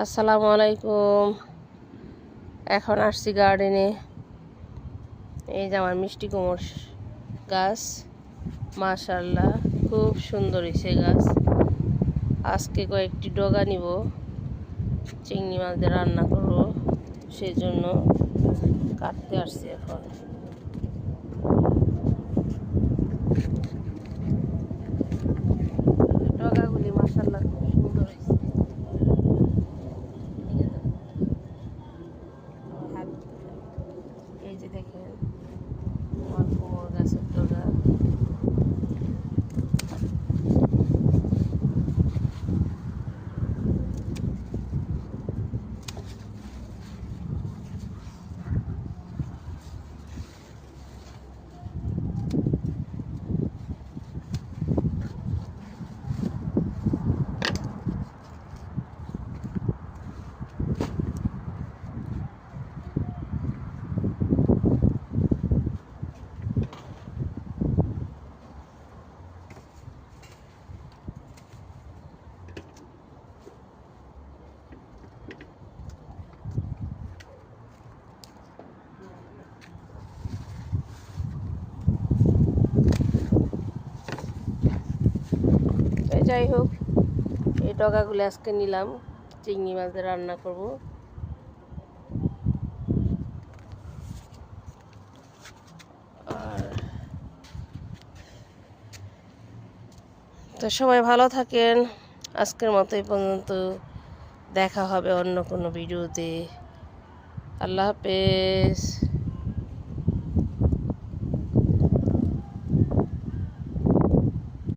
আসসালামু আলাইকুম। এখন আসছি গার্ডেনে। এই যে আমার মিষ্টি কুমড় গাছ, মাশাআল্লাহ খুব সুন্দর হয়েছে গাছ। আজকে কয়েকটি ডগা নিব, চিংড়ি মাছ দিয়ে রান্না করব, সেই জন্য কাটতে আসছি এখন। ডগাগুলি মাশাআল্লাহ খুব সুন্দর হয়েছে। এই যে দেখেন আমার কুমড় গাছের ডগা। যাই হোক, এই ডগাগুলো আজকে নিলাম, চিংড়ি মাছ দিয়ে রান্না করব। আর তো সবাই ভালো থাকেন। আজকের মতো এই পর্যন্ত, দেখা হবে অন্য কোনো ভিডিওতে। আল্লাহ হাফেজ।